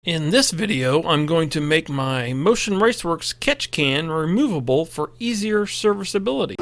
In this video, I'm going to make my Motion Raceworks Catch Can removable for easier serviceability.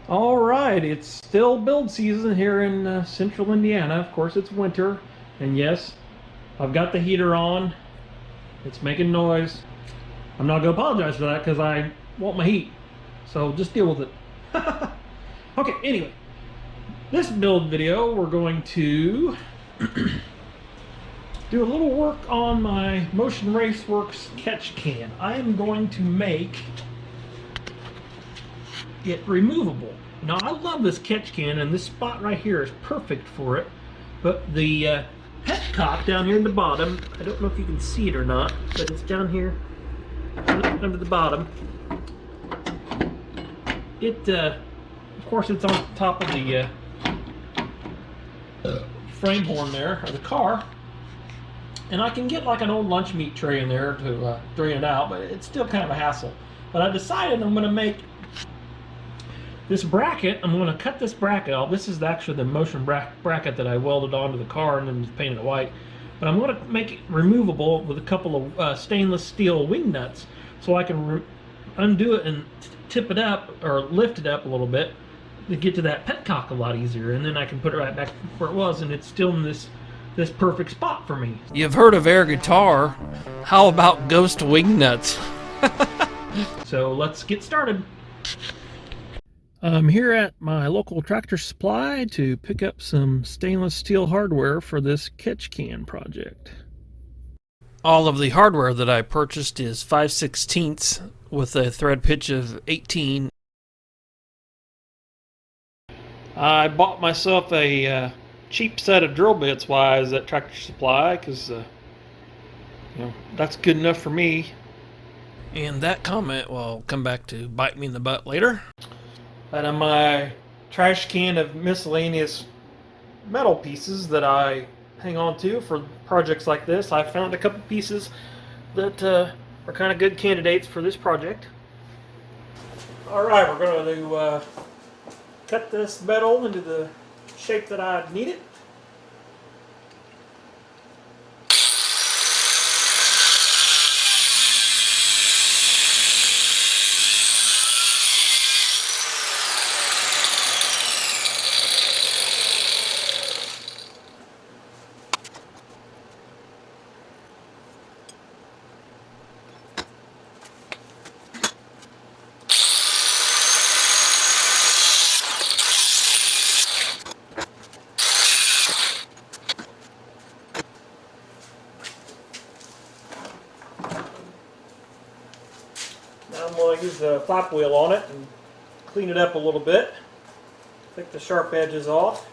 Alright, it's still build season here in central Indiana. Of course it's winter, and yes, I've got the heater on. It's making noise. I'm not going to apologize for that because I want my heat, so just deal with it. Okay, anyway, this build video we're going to do a little work on my Motion Raceworks Catch Can. I am going to make it removable. Now I love this catch can, and this spot right here is perfect for it, but the petcock down here in the bottom, I don't know if you can see it or not, but it's down here under the bottom. It of course it's on top of the frame horn there, or the car, and I can get like an old lunch meat tray in there to drain it out, but it's still kind of a hassle. But I decided I'm going to make this bracket. I'm going to cut this bracket off. This is actually the motion bracket that I welded onto the car and then just painted it white. But I'm going to make it removable with a couple of stainless steel wing nuts, so I can undo it and tip it up or lift it up a little bit to get to that petcock a lot easier. And then I can put it right back where it was, and it's still in this perfect spot for me. You've heard of air guitar. How about ghost wing nuts? So let's get started. I'm here at my local Tractor Supply to pick up some stainless steel hardware for this catch can project. All of the hardware that I purchased is 5/16 with a thread pitch of 18. I bought myself a cheap set of drill bits wise at Tractor Supply because you know, that's good enough for me. And that comment will come back to bite me in the butt later. Out of my trash can of miscellaneous metal pieces that I hang on to for projects like this, I found a couple pieces that are kind of good candidates for this project. Alright, we're going to cut this metal into the shape that I need it. Now I'm going to use the flap wheel on it and clean it up a little bit. Take the sharp edges off.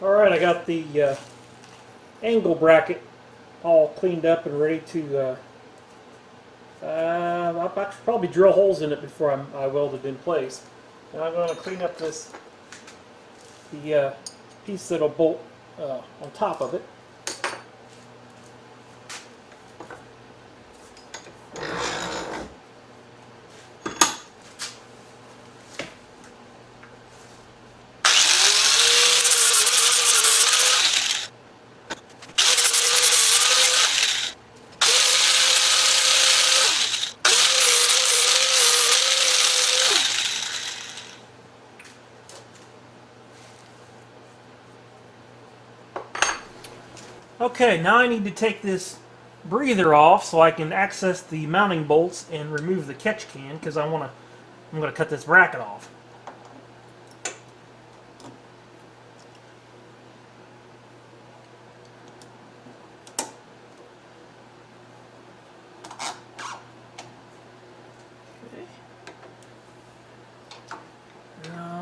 Alright, I got the angle bracket all cleaned up and ready to I'll probably drill holes in it before I weld it in place. Now I'm going to clean up the piece that'll bolt on top of it. Okay, now I need to take this breather off so I can access the mounting bolts and remove the catch can, because I want to I'm going to cut this bracket off.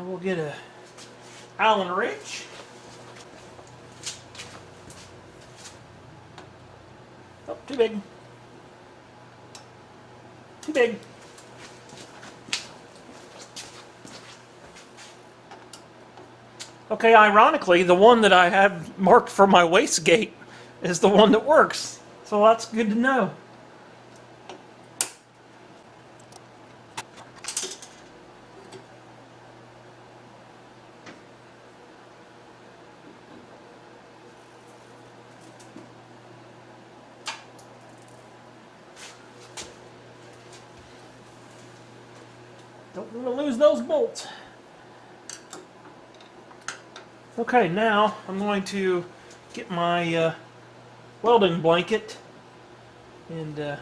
We'll get a Allen wrench. Oh, too big. Too big. Okay, ironically, the one that I have marked for my wastegate is the one that works. So that's good to know. Don't want to lose those bolts. Okay, now I'm going to get my welding blanket and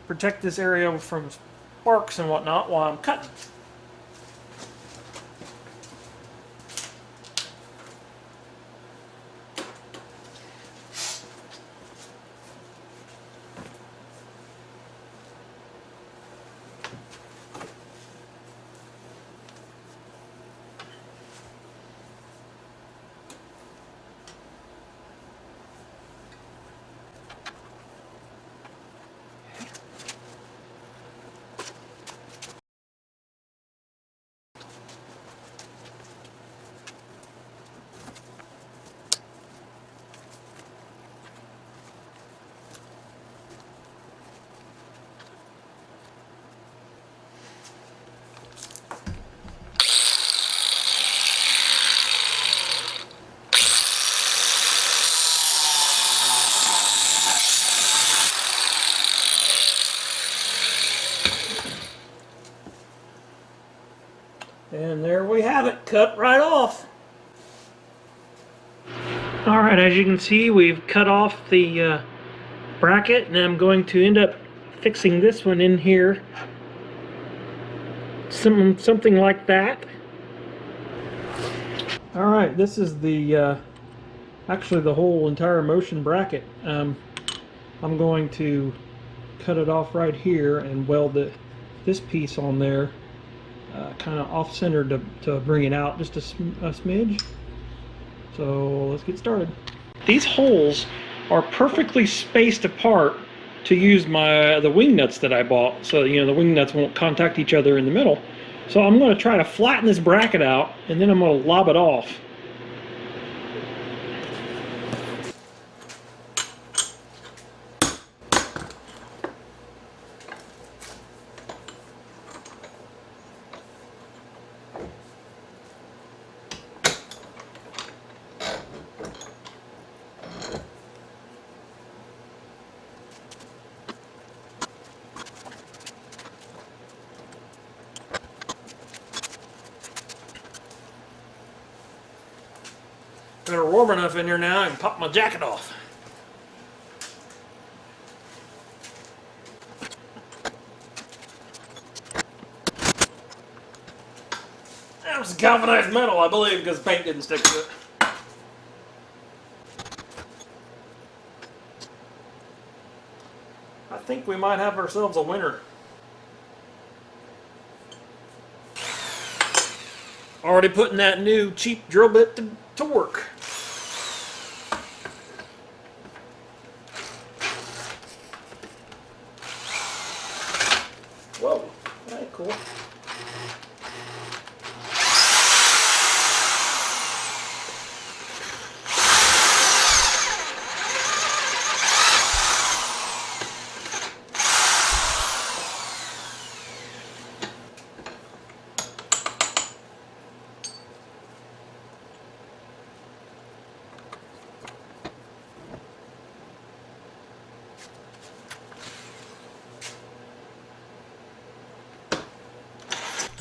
protect this area from sparks and whatnot while I'm cutting. And there we have it, cut right off. Alright, as you can see, we've cut off the bracket, and I'm going to end up fixing this one in here. Something like that. Alright, this is the actually the whole entire motion bracket. I'm going to cut it off right here and weld this piece on there. Kind of off-centered to bring it out just a smidge. So let's get started. These holes are perfectly spaced apart to use the wing nuts that I bought, so the wing nuts won't contact each other in the middle. So I'm going to try to flatten this bracket out, and then I'm going to lob it off. Got it warm enough in here now, I can pop my jacket off. That was galvanized metal, I believe, because paint didn't stick to it. I think we might have ourselves a winner. Already putting that new cheap drill bit to work. Whoa, very cool.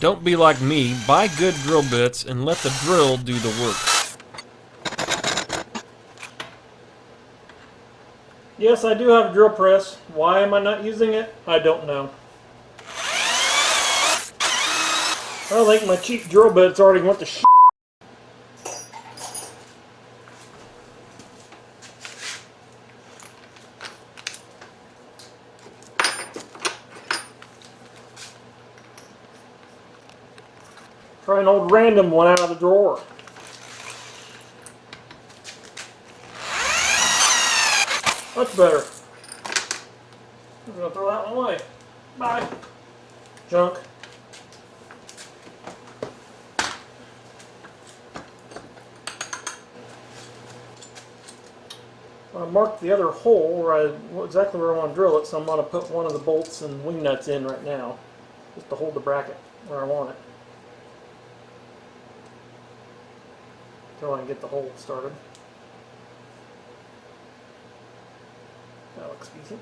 Don't be like me, buy good drill bits and let the drill do the work. Yes, I do have a drill press. Why am I not using it? I don't know. I think my cheap drill bit's already went to shit. Try an old random one out of the drawer. Much better. I'm gonna throw that one away. Bye. Junk. I marked the other hole exactly where I want to drill it, so I'm going to put one of the bolts and wing nuts in right now, just to hold the bracket where I want it, until I can get the hole started. That looks decent.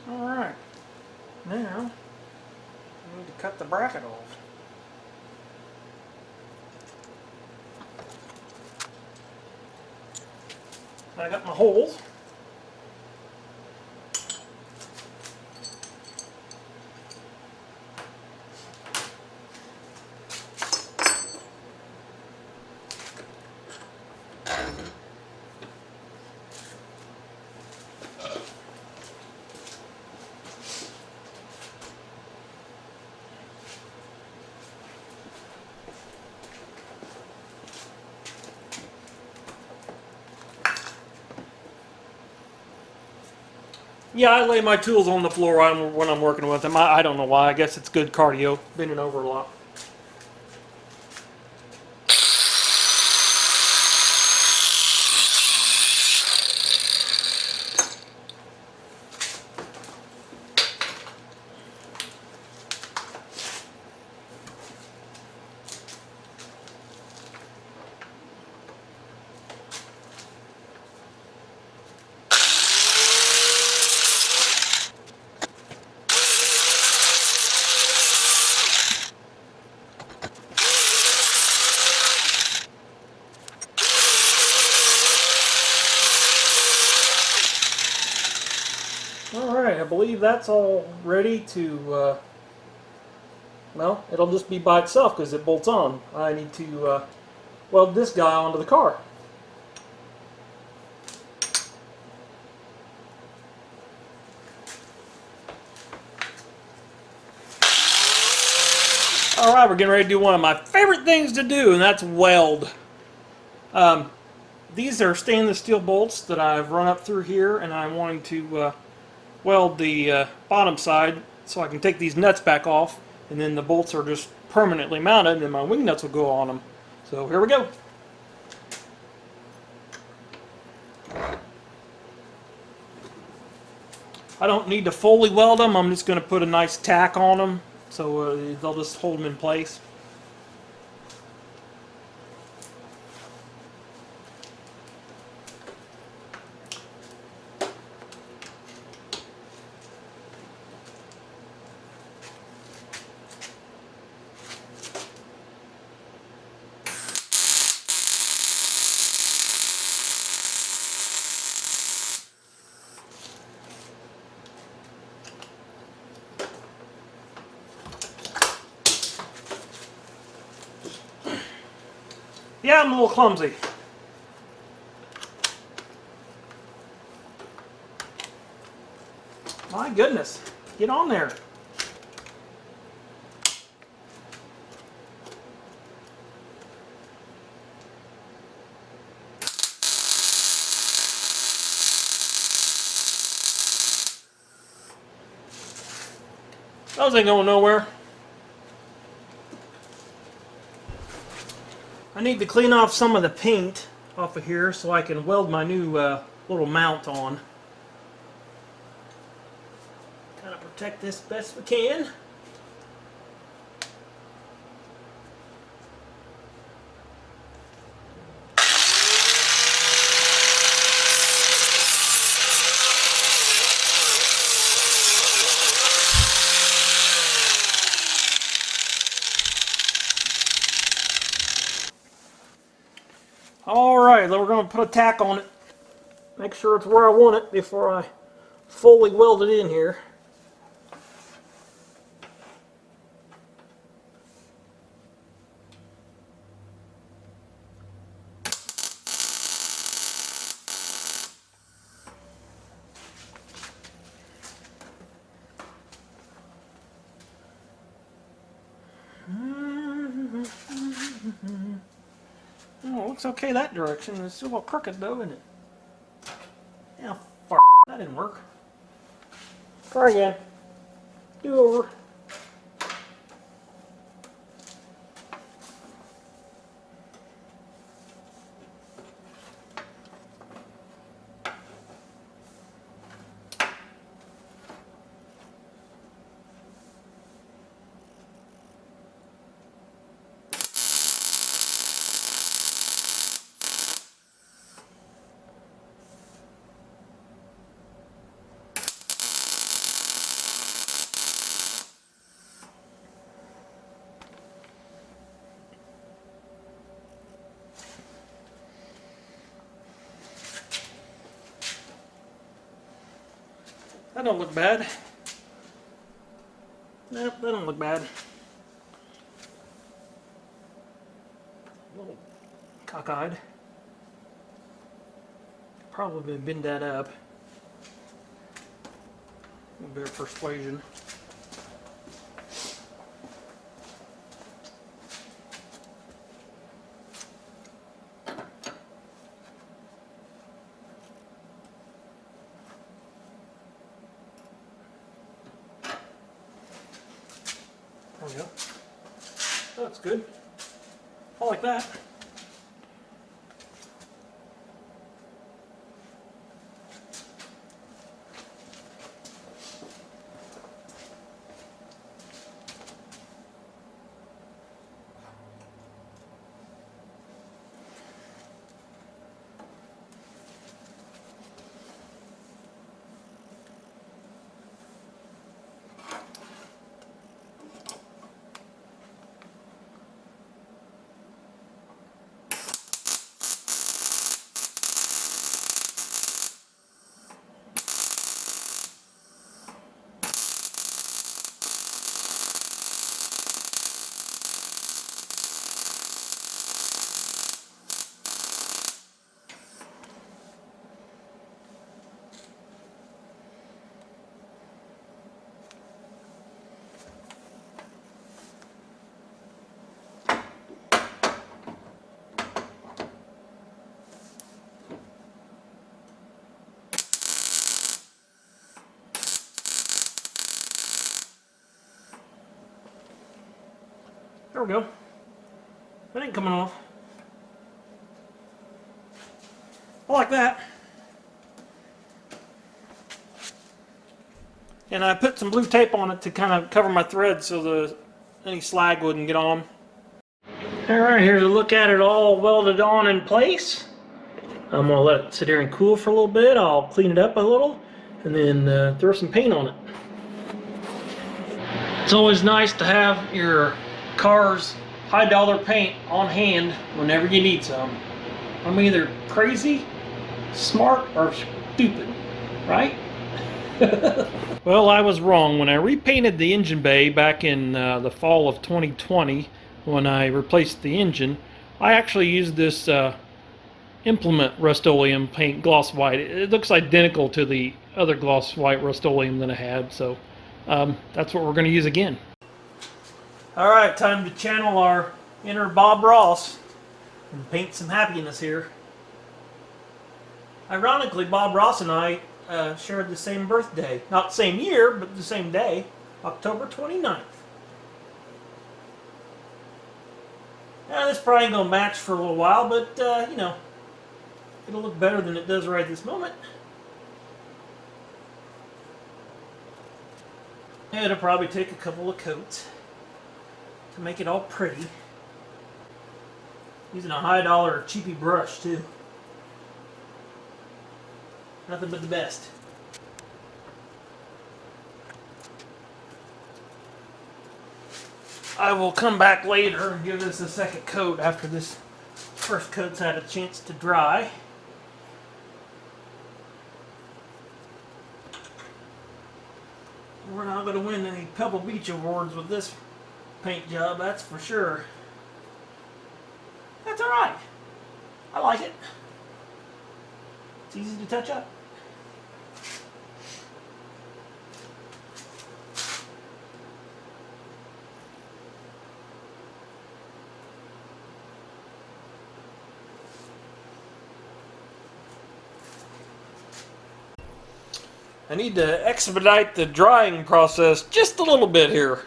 Alright, now I need to cut the bracket off. I got my holes. Yeah, I lay my tools on the floor when I'm working with them. I don't know why. I guess it's good cardio, bending over a lot. Alright, I believe that's all ready to, well, it'll just be by itself because it bolts on. I need to weld this guy onto the car. Alright, we're getting ready to do one of my favorite things to do, and that's weld. These are stainless steel bolts that I've run up through here, and I'm wanting to weld the bottom side so I can take these nuts back off, and then the bolts are just permanently mounted, and then my wing nuts will go on them. So here we go. I don't need to fully weld them. I'm just going to put a nice tack on them so they'll just hold them in place. Yeah, I'm a little clumsy. My goodness, get on there. Those ain't going nowhere. I need to clean off some of the paint off of here so I can weld my new little mount on. Kind of protect this best we can. Alright, then we're going to put a tack on it. Make sure it's where I want it before I fully weld it in here. Oh, it looks okay that direction. It's still a little crooked though, isn't it? Yeah, far. That didn't work. Try again. Do over. That don't look bad. Nope, that don't look bad. A little cockeyed. Probably bend that up. A little bit of persuasion. There we go. That's good. I like that. There we go. That ain't coming off. I like that. And I put some blue tape on it to kind of cover my thread so any slag wouldn't get on. Alright, here's a look at it all welded on in place. I'm going to let it sit here and cool for a little bit. I'll clean it up a little and then throw some paint on it. It's always nice to have your car's high-dollar paint on hand whenever you need some. I'm either crazy, smart, or stupid, right? Well, I was wrong. When I repainted the engine bay back in the fall of 2020, when I replaced the engine, I actually used this Implement Rust-Oleum paint, gloss white. It looks identical to the other gloss white Rust-Oleum that I had, so that's what we're going to use again. Alright, time to channel our inner Bob Ross and paint some happiness here. Ironically, Bob Ross and I shared the same birthday. Not the same year, but the same day, October 29th. Now, this probably ain't going to match for a little while, but, you know, it'll look better than it does right this moment. And it'll probably take a couple of coats to make it all pretty. Using a high-dollar cheapy brush, too. Nothing but the best. I will come back later and give this a second coat after this first coat's had a chance to dry. We're not going to win any Pebble Beach awards with this paint job, that's for sure. That's alright. I like it. It's easy to touch up. I need to expedite the drying process just a little bit here.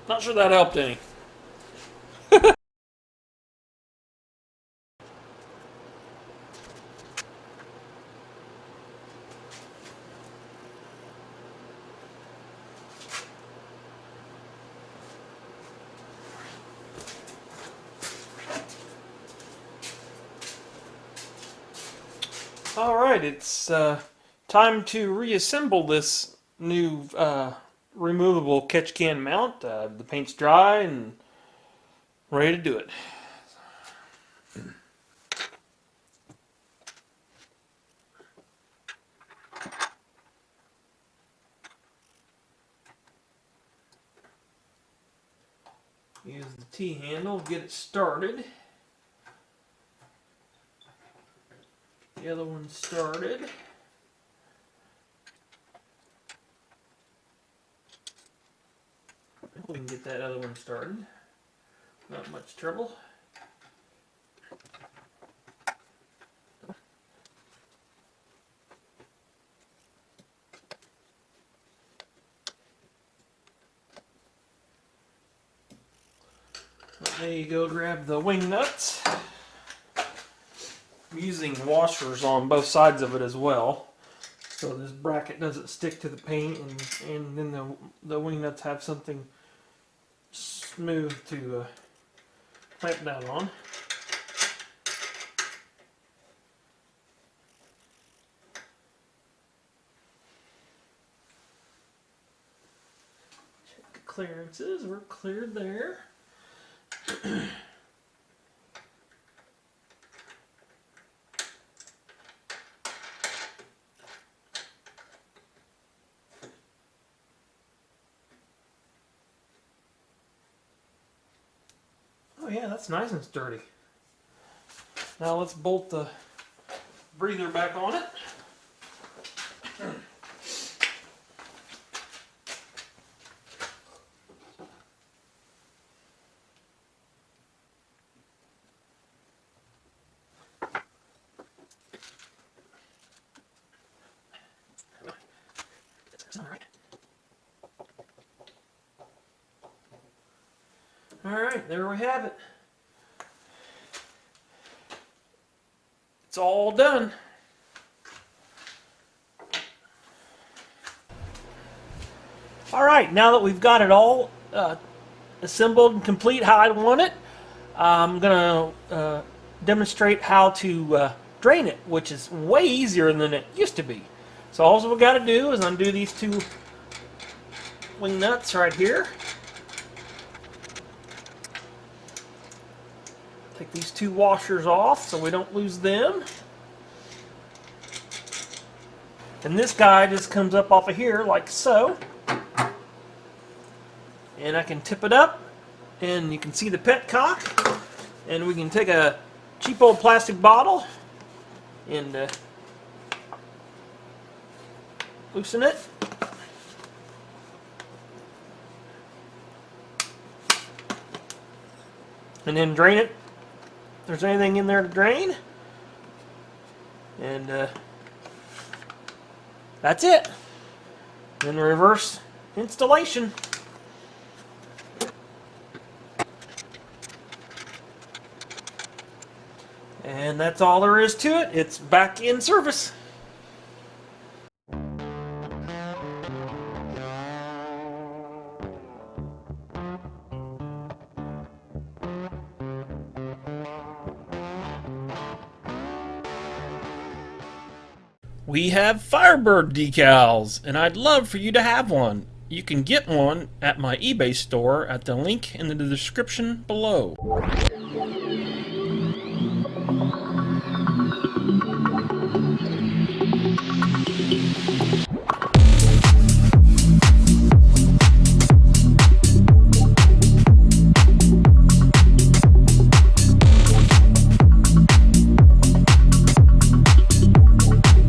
Not sure that helped any. Alright, it's time to reassemble this new removable catch can mount. The paint's dry and ready to do it. Use the T-handle, get it started. The other one started. We can get that other one started. Not much trouble. There you go, grab the wing nuts. I'm using washers on both sides of it as well, so this bracket doesn't stick to the paint, and then the wing nuts have something smooth to clamp down on. Check the clearances, we're cleared there. Oh yeah, that's nice and sturdy. Now let's bolt the breather back on it. Alright, there we have it. It's all done. Alright, now that we've got it all assembled and complete how I want it, I'm going to demonstrate how to drain it, which is way easier than it used to be. So all we've got to do is undo these two wing nuts right here. Take these two washers off so we don't lose them. And this guy just comes up off of here like so. And I can tip it up and you can see the petcock. And we can take a cheap old plastic bottle and loosen it. And then drain it. If there's anything in there to drain. And that's it. Then reverse installation. And that's all there is to it. It's back in service. We have Firebird decals, and I'd love for you to have one. You can get one at my eBay store at the link in the description below.